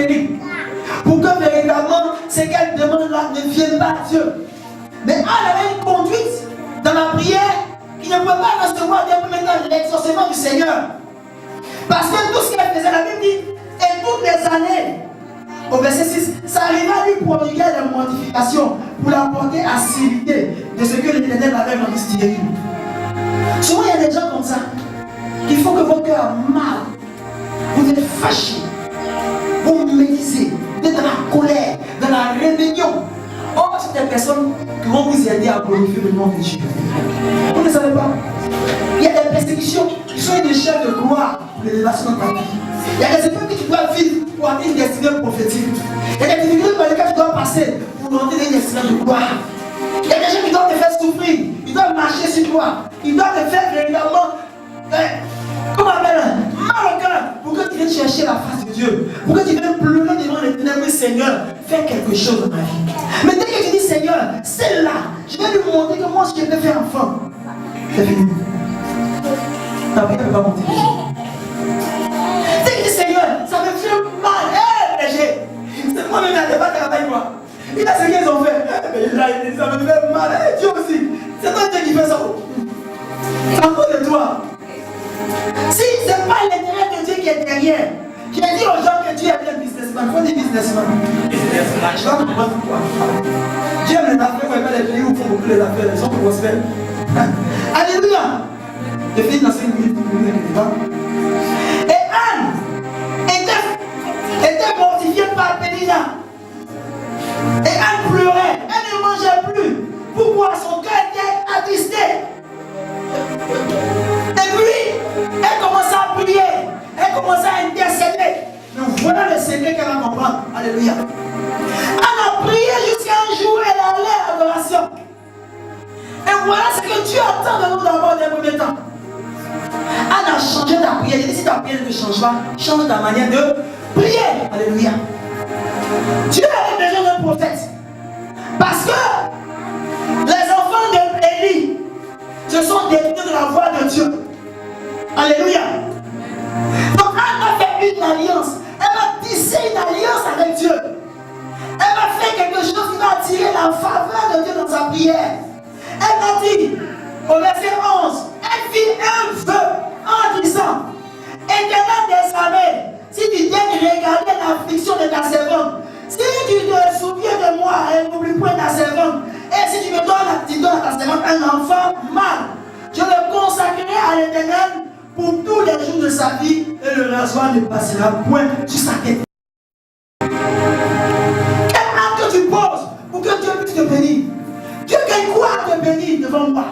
prospérité. Pour que véritablement, ce qu'elle demande là ne vienne pas de Dieu. Mais elle avait une conduite dans la prière qui ne pouvait pas recevoir maintenant l'exaucement du Seigneur. Parce que tout ce qu'elle faisait, la Bible dit, et toutes les années, au verset 6, ça arrivait à lui prodiguer la mortification pour la porter à s'irriter de ce que l'Éternel avait retiré. Souvent, il y a des gens comme ça qui font que votre cœur a mal. Vous êtes fâché, vous médisez, vous êtes dans la colère, dans la rébellion. Or, c'est des personnes qui vont vous aider à glorifier le nom de Dieu. Vous ne savez pas? Il y a des persécutions qui sont une échelle de gloire pour l'élévation de ta vie. Il y a des épreuves que tu dois vivre pour atteindre une destinée prophétique. Il y a des difficultés par lesquelles tu dois passer pour atteindre une destinée de gloire. Il y a des gens qui doivent te faire souffrir. Ils doivent marcher sur toi. Ils doivent te faire régulièrement, comment on appelle, mal au cœur, pour que tu viennes chercher la face de Dieu. Pour que tu viennes pleurer devant l'Éternel. Seigneur, fais quelque chose dans ma vie. Mais dès que tu dis Seigneur, c'est là, je vais lui montrer que moi je peux faire enfant. C'est fini. Ta prière ne va pas monter. Dès que tu dis Seigneur, ça me fait mal. Péché. C'est moi-même la débat avec moi. Il a ce qu'ils ont fait. Ça me fait mal. Dieu aussi. C'est toi Dieu qui fait ça. C'est à cause de toi. Si ce n'est pas l'intérêt de Dieu qui est derrière, qui a dit aux gens que Dieu est un businessman. Il faut des businessmen. Je vais comprendre pourquoi. Dieu aime les affaires, il n'y a pas les pays où font beaucoup les affaires, les gens prospèrent. Alléluia. Je finis dans 5 minutes, et Anne était mortifiée par Pénina. Et Anne pleurait, elle ne mangeait plus. Pourquoi? Son cœur était attristé. Et puis, elle commençait à prier, elle commençait à intercéder. Donc voilà le secret qu'elle va comprendre. Alléluia. Elle a prié jusqu'à un jour, elle allait à l'adoration. Et voilà ce que Dieu attend de nous d'abord dans les premiers temps. Elle a changé ta prière. Et si ta prière ne change pas, change ta manière de prier. Alléluia. Dieu avait besoin d'un prophète. Parce que les enfants d'Élie se sont détournés de la voix de Dieu. Alléluia. Donc elle va faire une alliance. Elle va tisser une alliance avec Dieu. Elle va faire quelque chose qui va attirer la faveur de Dieu dans sa prière. Elle va dire, au verset 11, elle fit un vœu en disant, Éternel des armées, si tu daignes regarder l'affliction de ta servante, si tu te souviens de moi et n'oublie point ta servante, et si tu me donnes à ta servante un enfant mâle, je le consacrerai à l'Éternel pour tous les jours de sa vie, et le rasoir ne passera point sur sa tête. Quel acte tu poses pour que Dieu puisse te bénir? Dieu gagne quoi à te bénir devant moi?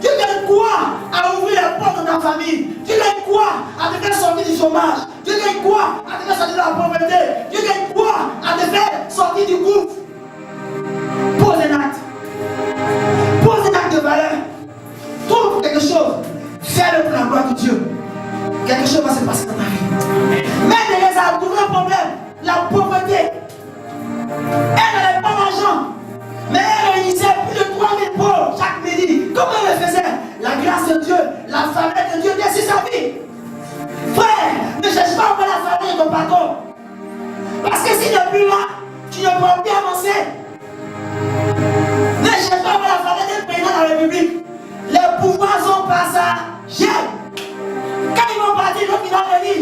Dieu gagne quoi à ouvrir les portes de ta famille? Dieu gagne quoi à te faire sortir du chômage? Dieu gagne quoi à te faire sortir de la pauvreté? Dieu gagne quoi à te faire sortir du gouffre? Pose un acte. Pose un acte de valeur. Trouve quelque chose. Fais-le pour la gloire de Dieu. Quelque chose va se passer dans ta vie. Mais Teresa a trouvé un problème. La pauvreté. Elle n'avait pas d'argent. Mais elle réunissait plus de 3000 pauvres chaque midi. Comment elle le faisait? La grâce de Dieu, la faveur de Dieu était sur sa vie. Frère, ne cherche pas encore la faveur de ton patron. Parce que si depuis là, tu ne pourras plus avancer. Ne cherche pas encore la faveur d'être président de la République. Les pouvoirs sont passagers. Quand ils vont partir, l'autre il va venir.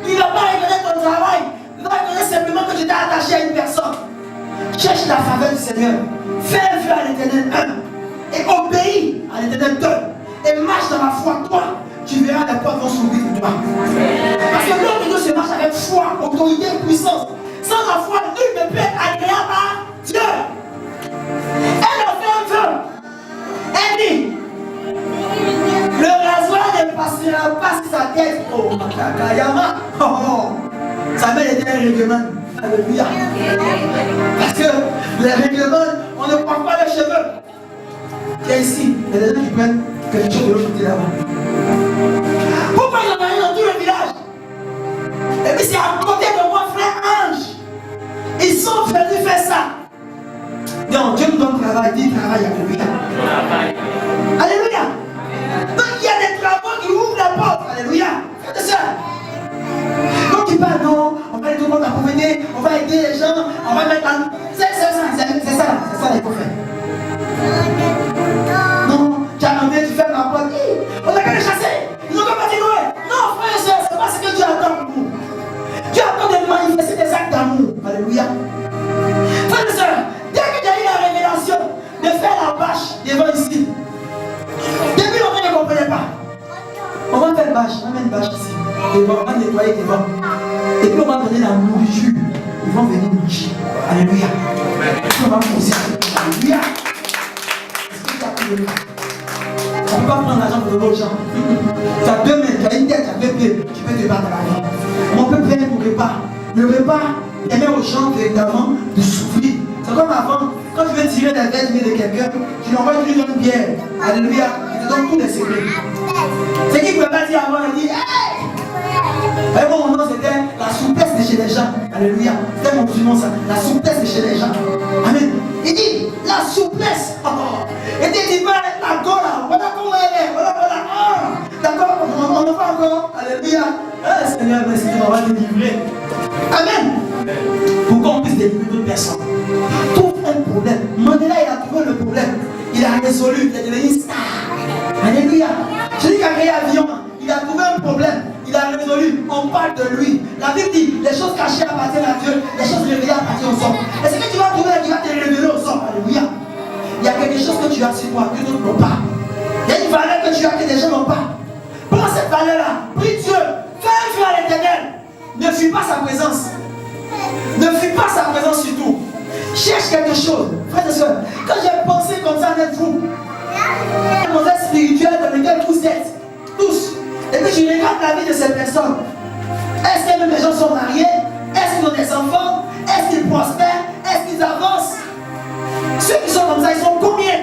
Il ne va pas reconnaître ton travail. Il va reconnaître simplement que tu t'es attaché à une personne. Cherche la faveur du Seigneur. Fais un vœu à l'Éternel 1. Et obéis à l'Éternel 2. Et marche dans la foi. Toi, tu verras les portes vont s'ouvrir pour toi. Parce que l'homme de Dieu se marche avec foi, autorité et puissance. Sans la foi, nul ne peut être agréable à Dieu. Elle a fait un vœu. Elle dit, le rasoir ne passera pas sur sa tête. Oh, Makakayama. Ça met les règlements. Alléluia. Parce que les règlements, on ne prend pas les cheveux. Tiens ici, il y a des gens qui prennent quelque chose de l'autre côté là-bas. Pourquoi il y en a un dans tout le village? Et puis c'est à côté de moi, frère Ange. Ils sont venus faire ça. Donc Dieu nous donne travail, dit travail, alléluia. Alléluia. Donc il y a des travaux qui ouvrent la porte, alléluia. Faites ça. Donc tu parles, non, on va aller tout contre la pauvreté, on va aider les gens, on va mettre en... C'est ça qu'il faut faire. Non, tu as envie de faire la porte. On a qu'à les chasser. Ils n'ont pas dit Noël. Non, frère et soeur, c'est pas ce que Dieu attend pour nous. Dieu attend de manifester des actes d'amour. Alléluia. Frère et soeur, dès que tu as eu la révélation de faire la bâche devant ici, depuis longtemps, ils ne comprenaient pas. On va faire une bâche, on va mettre une bâche ici. Devant, on va nettoyer devant. Et puis on va donner la nourriture. Ils vont venir manger. Alléluia. Et puis on va poser. Alléluia. Tu ne peux pas prendre l'argent pour donner aux gens. Tu as 2 mains, tu as une tête, tu as 2 pieds. Tu peux te battre à la vie. On peut faire le repas. Le repas permet aux gens véritablement de souffrir. C'est comme avant, quand tu veux tirer la tête de quelqu'un, tu l'envoies une bière. Alléluia. Il te donne tous les secrets. C'est qui ne peut pas dire avant, il dit hey! À un moment, c'était la souplesse de chez les gens. Alléluia. C'était mon musulman ça. La souplesse de chez les gens. Amen. Il dit la souplesse. Et il dit la gorge. Voilà comment elle est. Voilà. D'accord. On ne va encore. Alléluia. Seigneur, merci de m'avoir délivré. Amen. Pour qu'on puisse délivrer d'autres personnes. Trouve un problème. Mandela, il a trouvé le problème. Il a résolu. Il est devenu star. Alléluia. Celui qui a créé l'avion, il a trouvé un problème. Il a résolu, on parle de lui. La Bible dit, les choses cachées appartiennent à Dieu, les choses révélées appartiennent au sort. Et ce que tu vas trouver qui va te révéler au sort, alléluia. Il y a quelque chose que tu as sur toi, que d'autres n'ont pas. Il y a une valeur que tu as que les gens n'ont pas. Prends cette valeur-là, prie Dieu, fais un feu à l'Éternel. Ne fuis pas sa présence. Ne fuis pas sa présence sur tout. Cherche quelque chose. Frères et sœurs, quand j'ai pensé comme ça d'être vous, un modèle spirituel dans lequel vous êtes, tous. Et puis je regarde la vie de ces personnes. Est-ce que même les gens sont mariés? Est-ce qu'ils ont des enfants? Est-ce qu'ils prospèrent? Est-ce qu'ils avancent? Ceux qui sont comme ça, ils sont combien?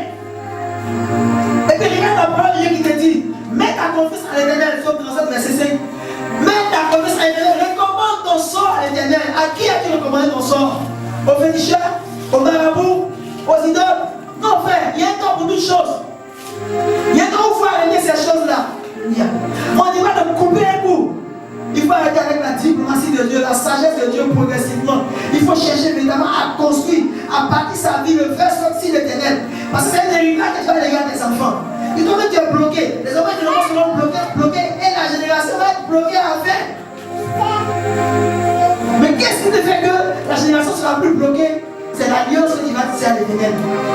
Et puis regarde la parole de Dieu qui te dit, mets ta confiance à l'Éternel, sauf dans cette verset 5. Mets ta confiance à l'Éternel, recommande ton sort à l'Éternel. À qui as-tu recommandé ton sort? Aux féticheurs? Aux marabouts? Aux idoles? Non frère, il y a un temps pour toutes choses. Il y a un temps où il faut arrêter ces choses-là. On dit pas de couper un coup. Il faut arrêter avec la diplomatie de Dieu, la sagesse de Dieu progressivement. Il faut chercher évidemment à construire, à bâtir sa vie, le faire sortir l'Éternel. Parce que c'est un héritage que tu vas léguer à tes enfants. Ils doivent être bloqués. Les enfants seront bloqués et la génération va être bloquée à la fin. Mais qu'est-ce qui te fait que la génération sera plus bloquée? C'est l'alliance qui va tisser à l'Éternel.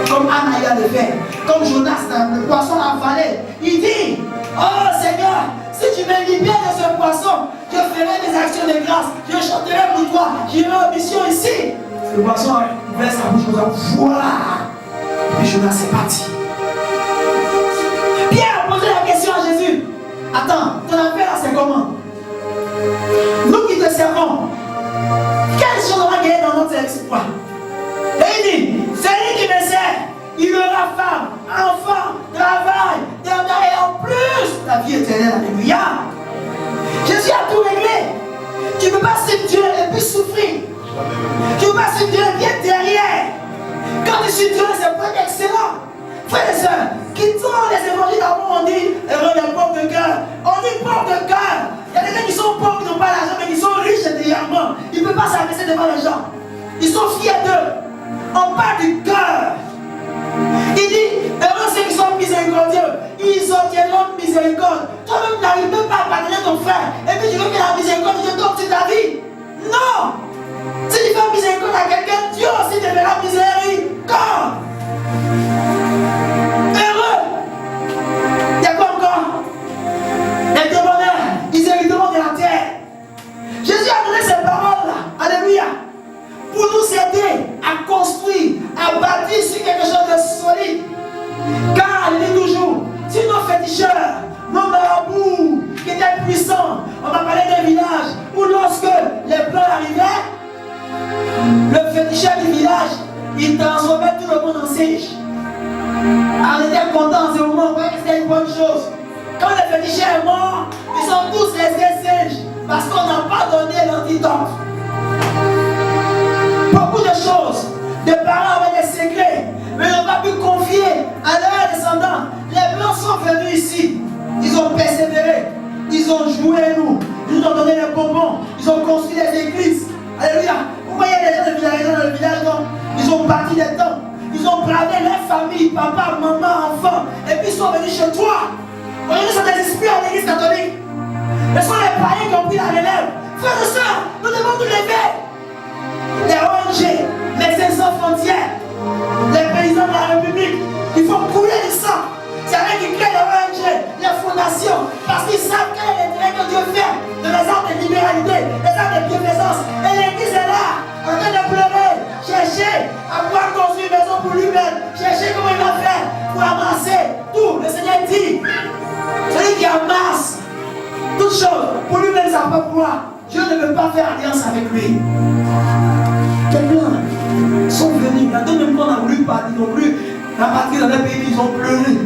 Comme Anaïa le fait. Comme Jonas, le poisson avalé. Il dit, oh Seigneur, si tu me libères de ce poisson, je ferai des actions de grâce. Je chanterai pour toi. J'irai en mission ici. Le poisson a ouvert sa bouche comme ça. Voilà. Et Jonas est parti. Pierre a posé la question à Jésus. Attends, ton affaire là c'est comment? Nous qui te servons, quelle chose on va gagner dans notre exploit? Et il dit, celui qui me sert, il aura femme, enfant, travail, et en plus la vie éternelle. Alléluia. Jésus a tout réglé. Tu ne peux pas suivre Dieu et puis souffrir. Tu ne peux pas suivre Dieu et bien derrière. Quand tu suis Dieu, c'est pas excellent. Frères et sœurs, quittons les évangiles d'abord, on dit heureux les pauvres de cœur. On dit pauvres de cœur. Il y a des gens qui sont pauvres, qui n'ont pas l'argent, mais qui sont riches intérieurement. Ils ne peuvent pas s'adresser devant les gens. Ils sont fiers d'eux. On parle du cœur. Il dit, heureux ceux qui sont miséricordieux, ils obtiendront miséricorde. Toi-même, tu n'arrives même pas à pardonner ton frère. Et puis tu veux que la miséricorde te tombe sur ta vie. Non. Si tu fais miséricorde à quelqu'un, Dieu aussi te verra miséricorde. Heureux. Il y a quoi encore? Les débonnaires, ils hériteront de la terre. Jésus a donné ces paroles-là. Alléluia. Pour nous aider à construire, à bâtir sur quelque chose de solide. Car il dit toujours, si nos féticheurs, nos marabouts qui étaient puissants, on va parler d'un village où lorsque les plans arrivaient, le féticheur du village, il transformait tout le monde en singe. On était contents en ce moment, on voyait que c'était une bonne chose. Quand le féticheur est mort, ils sont tous restés singes parce qu'on n'a pas donné l'antidote. Beaucoup de choses, des parents avaient des secrets, mais ils n'ont pas pu confier à leurs descendants. Les blancs sont venus ici, ils ont persévéré, ils ont joué nous, ils nous ont donné les bonbons, ils ont construit des églises. Alléluia. Vous voyez les gens dans le village, non? Ils ont bâti des temps. Ils ont bravé leur famille, papa, maman, enfant. Et puis ils sont venus chez toi. Aujourd'hui, sont des esprits à l'église catholique. Ce sont les païens qui ont pris la relève. Frères et sœurs, nous devons nous lever. Les ONG, Médecins Sans Frontières, les paysans de la République, il faut couler le sang. C'est avec qui créent les ONG, les fondations, parce qu'ils savent quel est l'intérêt que Dieu fait de les actes de libéralité, les actes de bienfaisance. Et l'église est là, en train de pleurer, chercher à pouvoir construire une maison pour lui-même, chercher comment il va faire pour amasser tout. Le Seigneur dit, celui qui amasse toutes choses pour lui-même, ça va pas pouvoir. Dieu ne veut pas faire alliance avec lui. Quelqu'un sont venus, la deuxième fois on n'a voulu partir non plus. La patrie dans leur pays, ils ont pleuré.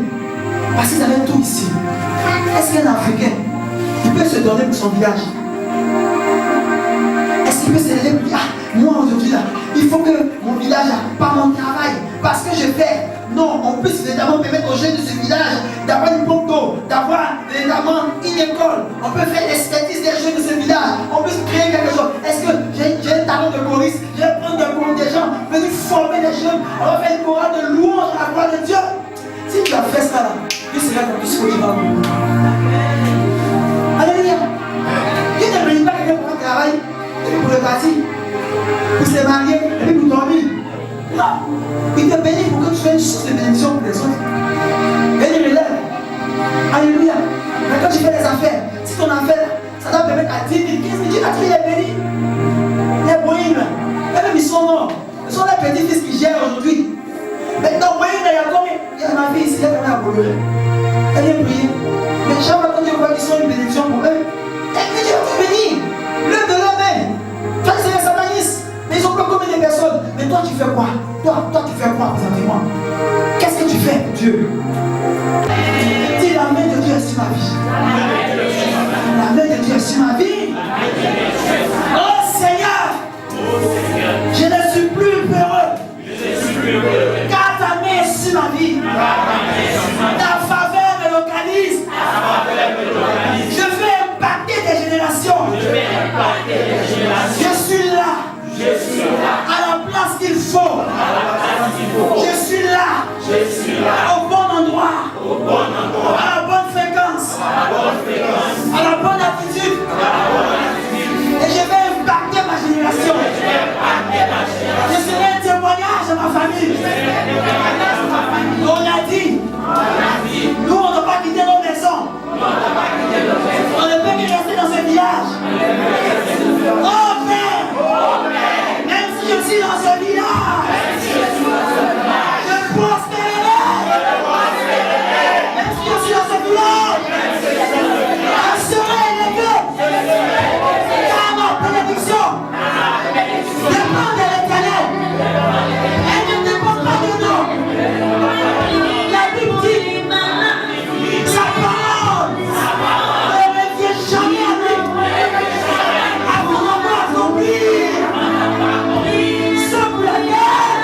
Parce qu'ils avaient tout ici. Est-ce qu'un Africain, il peut se donner pour son village? Est-ce qu'il peut se donner pour dire, ah, moi aujourd'hui là, il faut que mon village, par mon travail, parce que je fais. Non, on puisse évidemment permettre aux jeunes de ce village d'avoir une pompe d'eau, d'avoir évidemment une école. On peut faire l'expertise des jeunes de ce village. On peut créer quelque chose. Est-ce que j'ai un talent de choriste? Je vais prendre des gens, venir former des jeunes. On va faire une chorale de louange à la gloire de Dieu. Si tu as fait ça là, Dieu sera dans tout ce que tu vas vouloir. Alléluia. Dieu ne bénit pas quelqu'un pour un travail, et puis pour le bâtir, pour se marier, et puis pour dormir. Non. Il te bénit pour que tu sois une source de bénédiction pour les autres. Et il relève. Alléluia. Mais quand tu fais des affaires, si ton affaire, ça doit permettre à 10 000, 15 000, Dieu il est béni. Les bohèmes, et même ils sont morts. Ce sont les petits-fils qui gèrent aujourd'hui. Mais dans Bohème, il y a combien? Il y a ma fille ici, il y a combien à Bohème? Elle est priée. Mais chaque fois que Dieu voit qu'ils sont une bénédiction pour eux, et puis Dieu va bénir. L'œuvre de leur main. Toi, c'est les satanistes. Mais ils ont pas combien de personnes. Mais toi, tu fais quoi? Toi, tu fais quoi, présentement? Qu'est-ce que tu fais pour Dieu? Dis, la main de Dieu est sur ma vie. La main de Dieu est sur ma vie. Oh Seigneur, je ne suis plus peureux. Car ta main est sur ma vie. Ta faveur me localise. Je vais impacter des générations. Je suis là. À la place qu'il faut. Je suis là. Au bon endroit. À la bonne fréquence. À la bonne attitude. Et je vais impacter ma génération. Je serai un témoignage à ma famille. On a dit, nous on ne doit pas quitter nos maisons. On ne peut que rester dans ce village. Oh Père, même si je suis dans ce village, je prospérerai. Même si je suis dans ce village, je serai élevé. Car ma bénédiction dépend de l'Éternel. Elle ne dépend pas de nous. La Bible dit, sa parole ne revient jamais à lui. Avant d'avoir accompli ce pour laquelle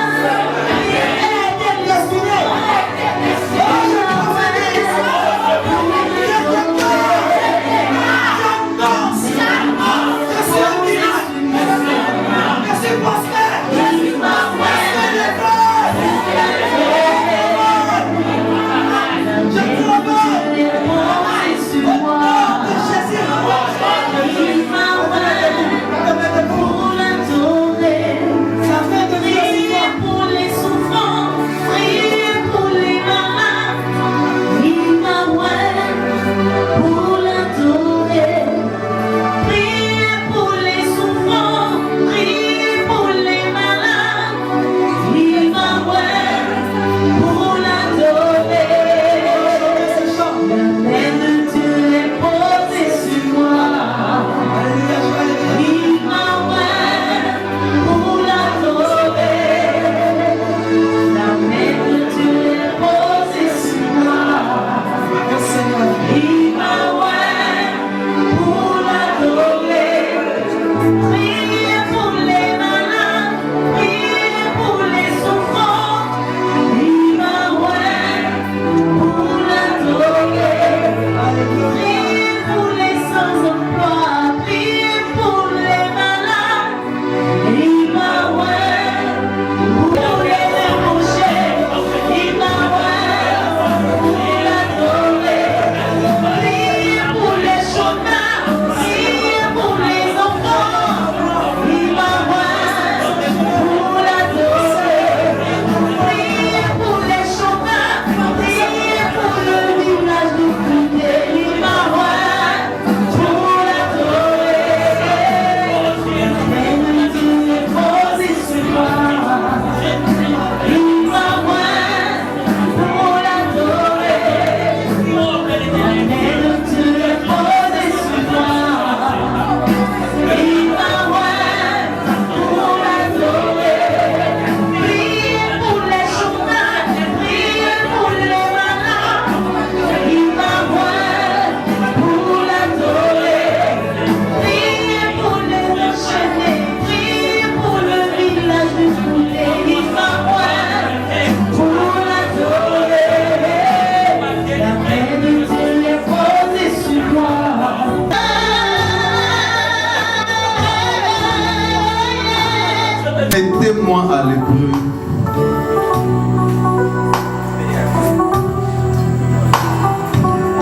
Mettez-moi à l'épreuve.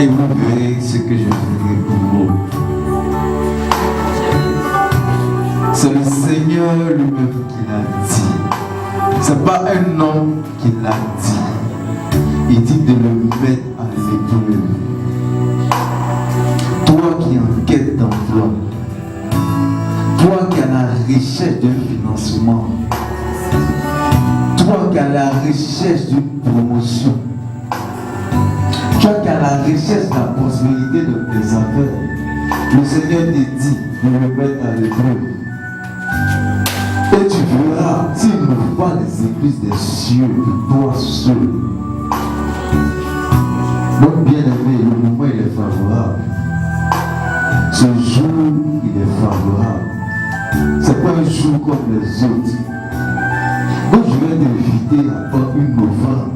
Et vous verrez ce que je ferai pour vous. C'est le Seigneur lui-même qui l'a dit. Ce n'est pas un homme qui l'a dit. Il dit de le mettre à l'épreuve. Toi qui es en quête d'emploi, toi qui as la recherche d'un financement, toi qui as la recherche d'une promotion, toi qui as la recherche de la prospérité de tes affaires, le Seigneur te dit de le mettre à l'épreuve. Et tu verras, s'il n'ouvre pas les églises des cieux pour toi seul. Donc bien aimé, le moment il est favorable. Ce jour il est favorable. C'est pas un jour comme les autres. Donc je vais t'inviter à prendre une offrande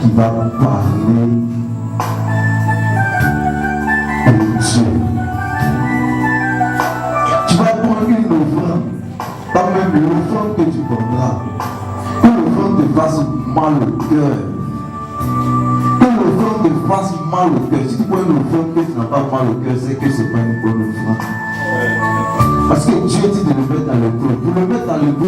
qui va parler pour Dieu. Tu vas prendre une offrande, pas même l'offrande que tu prendras. Que l'offrande te fasse mal au cœur. Que l'offrande te fasse mal au cœur. Si tu prends une offrande que tu n'as pas mal au cœur, c'est que ce n'est pas une bonne offrande. Parce que Dieu dit de le mettre à l'épreuve. Pour le mettre à l'épreuve,